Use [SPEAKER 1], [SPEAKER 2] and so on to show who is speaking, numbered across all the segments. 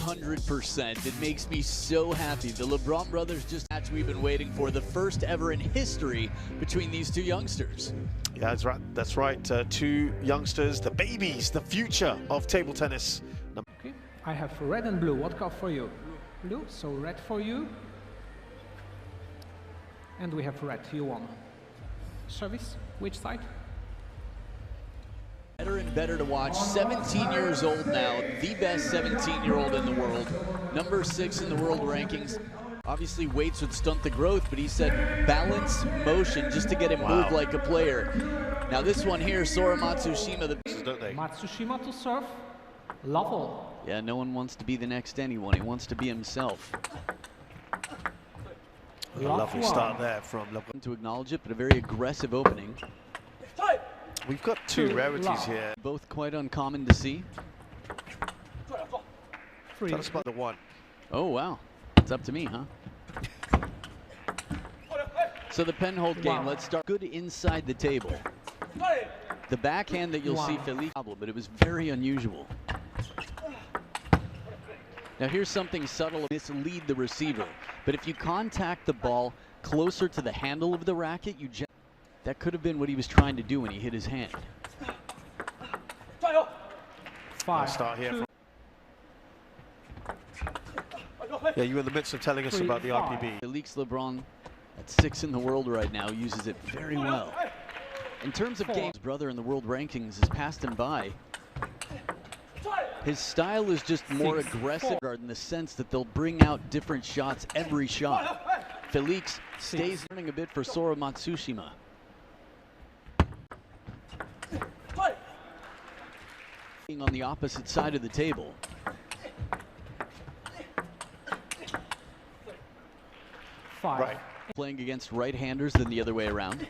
[SPEAKER 1] 100%. It makes me so happy. The LeBron brothers just match we've been waiting for, the first ever in history between these two youngsters.
[SPEAKER 2] Yeah, that's right. That's right. Two youngsters, the babies, the future of table tennis.
[SPEAKER 3] Okay, I have red and blue. What color for you? Blue, so red for you. And we have red, you won. Service, which side?
[SPEAKER 1] Better and better to watch. 17 years old now, the best 17-year-old in the world. Number 6 in the world rankings. Obviously weights would stunt the growth, but he said balance motion just to get him moved like a player. Now this one here, Sora Matsushima.
[SPEAKER 3] Matsushima to serve. Level.
[SPEAKER 1] Yeah, no one wants to be the next anyone. He wants to be himself.
[SPEAKER 2] A lovely start there from LeBrun.
[SPEAKER 1] To acknowledge it, but a very aggressive opening.
[SPEAKER 2] We've got two rarities here.
[SPEAKER 1] Both quite uncommon to see.
[SPEAKER 2] Tell us about the one.
[SPEAKER 1] Oh, wow. It's up to me, huh? So the pen-hold game, let's start. Good inside the table. The backhand that you'll see Felix, but it was very unusual. Now here's something subtle, mislead the receiver. But if you contact the ball closer to the handle of the racket, that could have been what he was trying to do when he hit his hand.
[SPEAKER 2] I'll start here. Yeah, you were in the midst of telling us about the RPB.
[SPEAKER 1] FELIX LEBRUN, at 6 in the world right now, uses it very well. In terms of games, brother in the world rankings has passed him by. His style is just more aggressive in the sense that they'll bring out different shots every shot. FELIX stays learning a bit for Sora Matsushima. On the opposite side of the table.
[SPEAKER 2] Right.
[SPEAKER 1] Playing against right-handers than the other way around.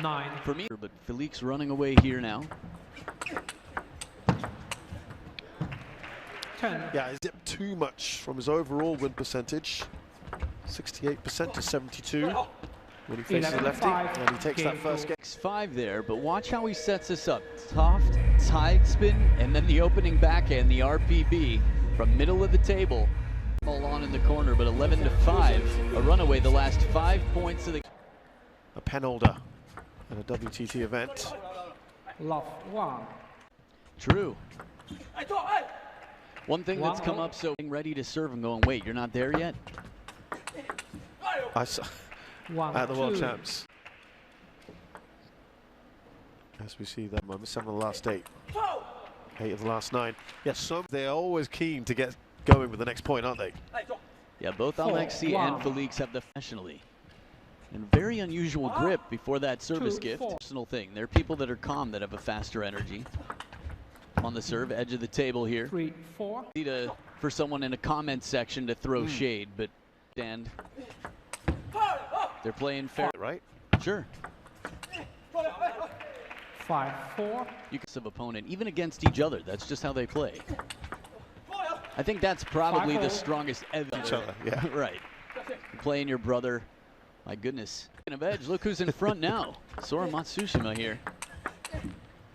[SPEAKER 3] 9
[SPEAKER 1] for me, but FELIX running away here now.
[SPEAKER 3] 10.
[SPEAKER 2] Yeah, he's dipped too much from his overall win percentage. 68% to 72 when he faces lefty, and he takes that first game.
[SPEAKER 1] 5 there, but watch how he sets this up. Soft, side spin, and then the opening backhand, the RPB from middle of the table. All on in the corner, but 11-5, a runaway the last 5 points of the.
[SPEAKER 2] A pen holder at a WTT event.
[SPEAKER 3] Love 1.
[SPEAKER 1] True. One thing that's come up, so ready to serve and going, wait, you're not there yet?
[SPEAKER 2] I saw at the World Champs. As we see them, 7 of the last 8. 8 of the last 9. Yes, so they're always keen to get going with the next point, aren't they?
[SPEAKER 1] Yeah, both Alexi and FELIX have the professionally. And very unusual grip before that service gift. Personal thing. There are people that are calm that have a faster energy. On the serve, edge of the table here.
[SPEAKER 3] 3, 4.
[SPEAKER 1] Need for someone in a comment section to throw shade, but and they're playing fair,
[SPEAKER 2] right?
[SPEAKER 1] Sure.
[SPEAKER 3] 5, 4.
[SPEAKER 1] You can have opponent, even against each other. That's just how they play. I think that's probably the strongest ever.
[SPEAKER 2] Each other, yeah.
[SPEAKER 1] Right. Playing your brother. My goodness. Of edge. Look who's in front now. Sora Matsushima here.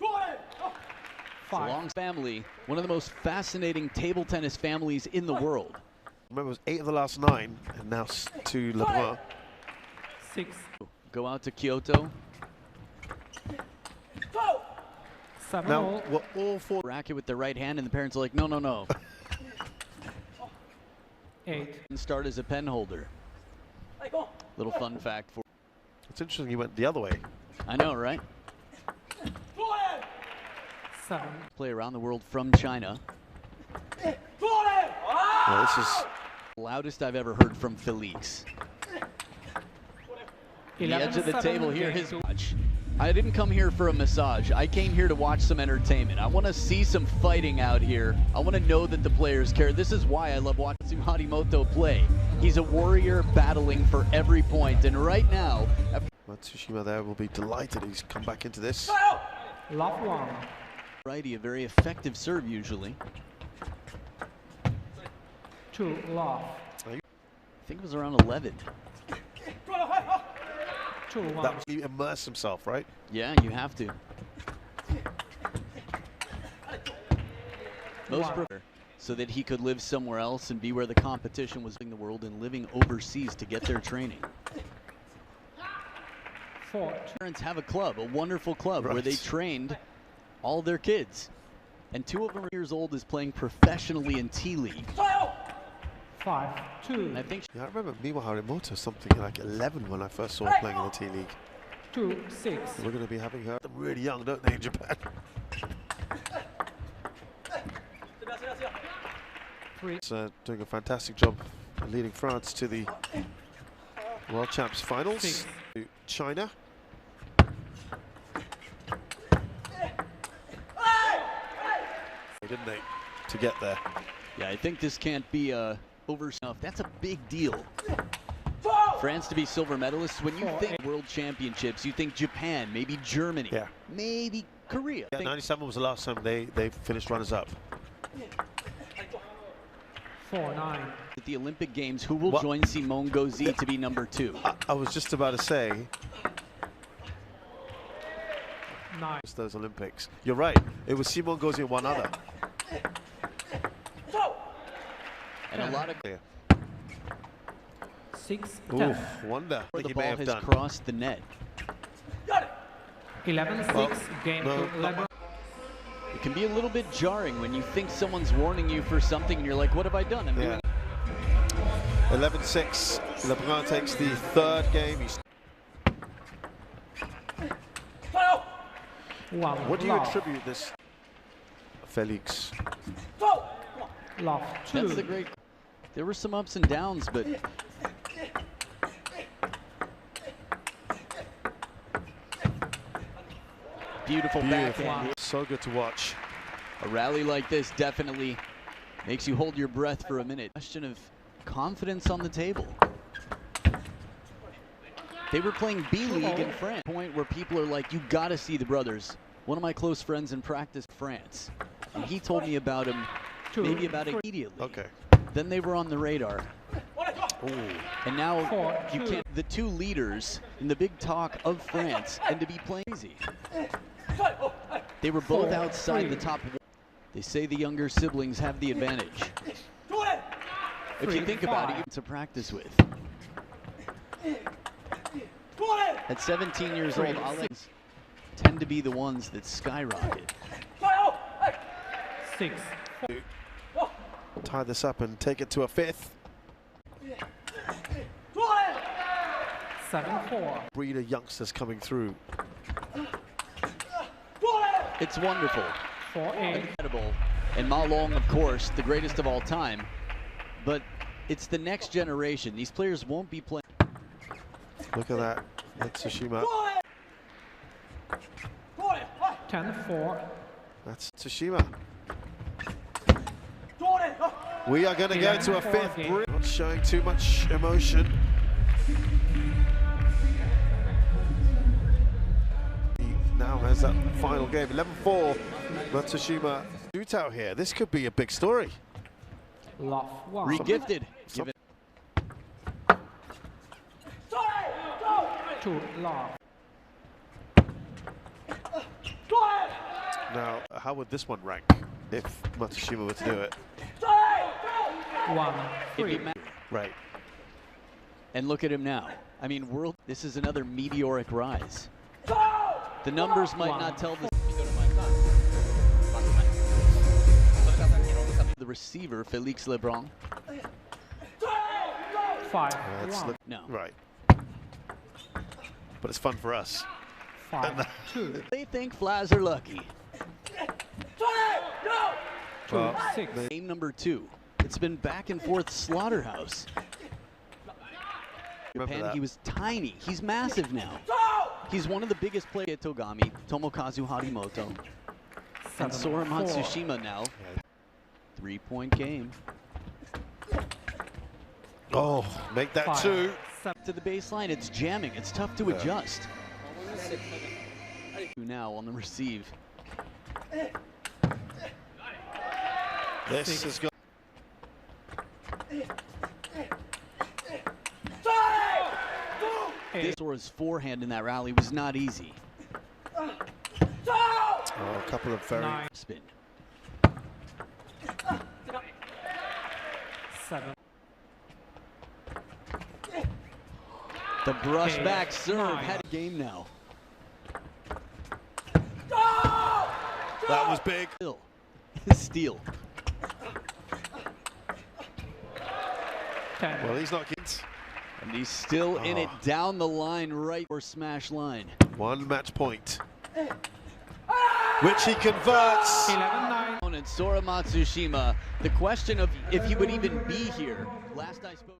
[SPEAKER 1] It's a long family. One of the most fascinating table tennis families in the world.
[SPEAKER 2] Remember, it was 8 of the last 9, and now to LeBrun.
[SPEAKER 3] 6.
[SPEAKER 1] Go out to Kyoto.
[SPEAKER 3] 7.
[SPEAKER 2] Now, we're all 4.
[SPEAKER 1] Racket with the right hand, and the parents are like, no, no, no.
[SPEAKER 3] 8.
[SPEAKER 1] And start as a pen holder. Little fun fact for.
[SPEAKER 2] It's interesting he went the other way.
[SPEAKER 1] I know, right?
[SPEAKER 3] 7.
[SPEAKER 1] Play around the world from China.
[SPEAKER 2] Well, this is
[SPEAKER 1] the loudest I've ever heard from FELIX. The edge of the table here, his watch. I didn't come here for a massage. I came here to watch some entertainment. I want to see some fighting out here. I want to know that the players care. This is why I love watching Harimoto play. He's a warrior battling for every point. And right now,
[SPEAKER 2] Matsushima there will be delighted he's come back into this.
[SPEAKER 3] Love 1.
[SPEAKER 1] Righty, a very effective serve usually.
[SPEAKER 3] 2, love.
[SPEAKER 1] I think it was around 11.
[SPEAKER 3] 2, 1.
[SPEAKER 2] That was he immerse himself, right?
[SPEAKER 1] Yeah, you have to. Most so that he could live somewhere else and be where the competition was in the world and living overseas to get their training. Parents have a club, a wonderful club, where they trained all their kids. And 2 of them are years old, is playing professionally in T-League.
[SPEAKER 3] 5-2.
[SPEAKER 1] I think
[SPEAKER 2] Yeah, I remember Miwa Harimoto something like 11 when I first saw her playing in the T-League.
[SPEAKER 3] 2-6.
[SPEAKER 2] We're going to be having her really young, don't they, in Japan? It's doing a fantastic job leading France to the World Champs finals. To China. Didn't they, to get there?
[SPEAKER 1] Yeah, I think this can't be over enough. That's a big deal. France to be silver medalists. When you think World Championships, you think Japan, maybe Germany, maybe Korea.
[SPEAKER 2] Yeah, 97 was the last time they finished runners-up.
[SPEAKER 3] 4-9.
[SPEAKER 1] At the Olympic Games, who will join Simone Gauzy to be number 2?
[SPEAKER 2] I was just about to say,
[SPEAKER 3] 9.
[SPEAKER 2] it's those Olympics. You're right. It was Simone Gauzy and one other.
[SPEAKER 1] And a lot of
[SPEAKER 3] 6-10.
[SPEAKER 2] Wonder.
[SPEAKER 1] where the
[SPEAKER 2] He may
[SPEAKER 1] ball
[SPEAKER 2] have
[SPEAKER 1] has
[SPEAKER 2] done.
[SPEAKER 1] crossed the net.
[SPEAKER 3] 11-6. Game to LeBrun.
[SPEAKER 1] It can be a little bit jarring when you think someone's warning you for something and you're like, what have I done? I'm doing
[SPEAKER 2] 11-6. LeBrun takes the 3rd game. What do you attribute this? Felix.
[SPEAKER 3] Love 2.
[SPEAKER 1] That's the great. There were some ups and downs, but beautiful backhand.
[SPEAKER 2] So good to watch.
[SPEAKER 1] A rally like this definitely makes you hold your breath for a minute. Question of confidence on the table. They were playing B-League in France. Point where people are like, you gotta see the brothers. One of my close friends in practice, France, and he told me about him maybe about immediately.
[SPEAKER 2] Okay.
[SPEAKER 1] Then they were on the radar.
[SPEAKER 2] Ooh.
[SPEAKER 1] And now you can't. The 2 leaders in the big talk of France, and to be playing easy. They were both outside the top. They say the younger siblings have the advantage. If you think about it, to practice with. At 17 years old, Alex tend to be the ones that skyrocket.
[SPEAKER 3] 6.
[SPEAKER 2] Tie this up and take it to a 5th.
[SPEAKER 3] 7-4.
[SPEAKER 2] Breed of youngsters coming through.
[SPEAKER 1] It's wonderful.
[SPEAKER 3] 4-8.
[SPEAKER 1] Incredible. And Ma Long, of course, the greatest of all time. But it's the next generation. These players won't be playing.
[SPEAKER 2] Look at that. Matsushima.
[SPEAKER 3] 10-4.
[SPEAKER 2] That's Tsushima. We are going to go to a 5th. Not showing too much emotion. He now has that final game. 11-4. Matsushima shootout here. This could be a big story.
[SPEAKER 3] Love 1.
[SPEAKER 1] Re-gifted. Give it.
[SPEAKER 3] 2. Love.
[SPEAKER 2] Now, how would this one rank if Matsushima were to do it?
[SPEAKER 3] 1-3.
[SPEAKER 2] Right.
[SPEAKER 1] And look at him now. I mean, this is another meteoric rise. The numbers might not tell the receiver, FELIX LEBRUN.
[SPEAKER 3] 5-1.
[SPEAKER 1] No.
[SPEAKER 2] Right. But it's fun for us.
[SPEAKER 3] 5-2.
[SPEAKER 1] They think flies are lucky.
[SPEAKER 3] 2-6.
[SPEAKER 1] Game number 2. It's been back and forth slaughterhouse. Japan, he was tiny. He's massive now. He's one of the biggest players. Togami, Tomokazu Harimoto, and Sora Matsushima now. 3-point game.
[SPEAKER 2] Oh, make that 2.
[SPEAKER 1] To the baseline, it's jamming. It's tough to adjust. Now on the receive.
[SPEAKER 2] This has got.
[SPEAKER 1] Sora's forehand in that rally was not easy.
[SPEAKER 2] Oh, a couple of very.
[SPEAKER 1] Spin.
[SPEAKER 3] 7.
[SPEAKER 1] The brush
[SPEAKER 3] Okay,
[SPEAKER 1] back serve
[SPEAKER 3] 9.
[SPEAKER 1] had a game now.
[SPEAKER 2] That was big.
[SPEAKER 1] Steal.
[SPEAKER 3] 10.
[SPEAKER 2] Well, he's not kidding.
[SPEAKER 1] And he's still in it down the line, right or smash line.
[SPEAKER 2] One match point, which he converts.
[SPEAKER 3] 11-9.
[SPEAKER 1] And SORA Matsushima, the question of if he would even be here. Last I spoke.